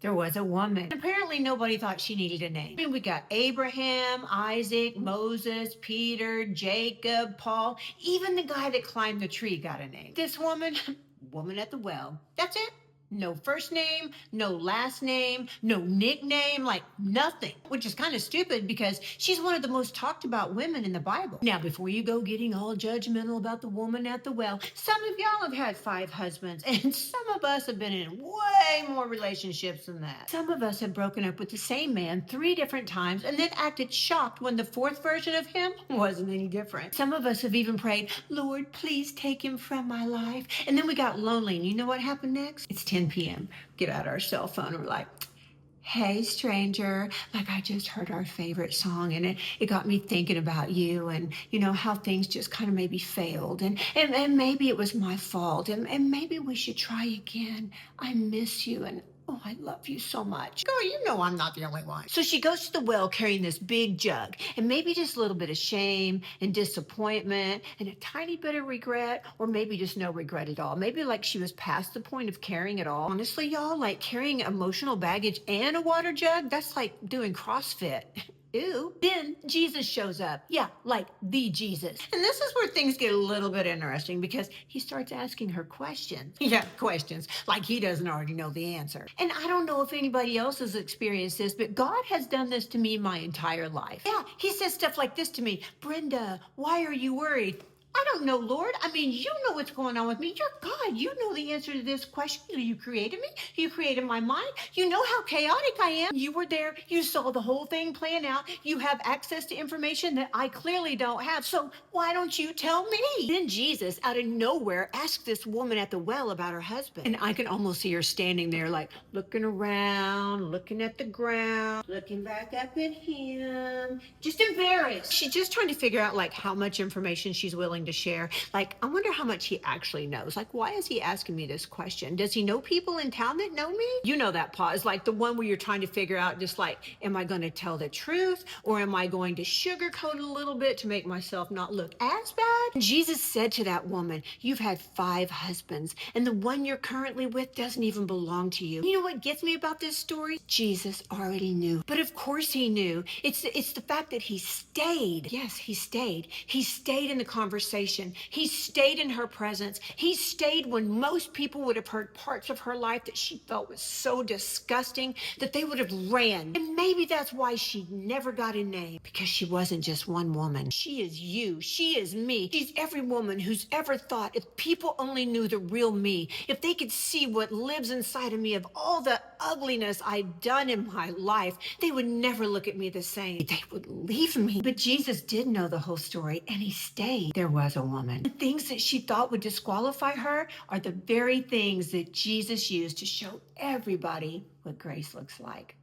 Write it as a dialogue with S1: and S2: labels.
S1: There was a woman. Apparently, nobody thought she needed a name. I mean, we got Abraham, Isaac, Moses, Peter, Jacob, Paul. Even the guy that climbed the tree got a name. This woman, woman at the well. That's it. No first name, no last name, no nickname, like nothing, which is kind of stupid because she's one of the most talked about women in the Bible. Now, before you go getting all judgmental about the woman at the well, some of y'all have had 5 husbands, and some of us have been in way more relationships than that. Some of us have broken up with the same man 3 different times and then acted shocked when the 4th version of him wasn't any different. Some of us have even prayed, Lord, please take him from my life. And then we got lonely, and you know what happened next? It's 10 p.m. Get out our cell phone and we're like, hey, stranger, like I just heard our favorite song and it got me thinking about you and, you know, how things just kind of maybe failed and maybe it was my fault and maybe we should try again. I miss you and oh, I love you so much. Girl, you know I'm not the only one. So she goes to the well carrying this big jug and maybe just a little bit of shame and disappointment and a tiny bit of regret or maybe just no regret at all. Maybe like she was past the point of carrying it all. Honestly, y'all, like carrying emotional baggage and a water jug, that's like doing CrossFit. Ew. Then Jesus shows up. Yeah, like the Jesus. And this is where things get a little bit interesting because he starts asking her questions. Yeah, questions. Like he doesn't already know the answer. And I don't know if anybody else has experienced this, but God has done this to me my entire life. Yeah, he says stuff like this to me. Brenda, why are you worried? I don't know, Lord. I mean, you know what's going on with me. You're God. You know the answer to this question. You created me. You created my mind. You know how chaotic I am. You were there. You saw the whole thing plan out. You have access to information that I clearly don't have. So why don't you tell me? Then Jesus, out of nowhere, asked this woman at the well about her husband. And I can almost see her standing there like looking around, looking at the ground, looking back up at him, just embarrassed. She's just trying to figure out like how much information she's willing to share. Like, I wonder how much he actually knows. Like, why is he asking me this question? Does he know people in town that know me? You know that pause, like the one where you're trying to figure out just like, am I going to tell the truth or am I going to sugarcoat it a little bit to make myself not look as bad? Jesus said to that woman, you've had 5 husbands and the one you're currently with doesn't even belong to you. You know what gets me about this story? Jesus already knew. But of course he knew. It's the fact that he stayed. Yes, he stayed. He stayed in the conversation. He stayed in her presence. He stayed when most people would have heard parts of her life that she felt was so disgusting that they would have ran. And maybe that's why she never got a name, because she wasn't just one woman. She is you. She is me. She's every woman who's ever thought, if people only knew the real me, if they could see what lives inside of me of all the ugliness I've done in my life, they would never look at me the same. They would leave me. But Jesus did know the whole story and he stayed. There was a woman. The things that she thought would disqualify her are the very things that Jesus used to show everybody what grace looks like.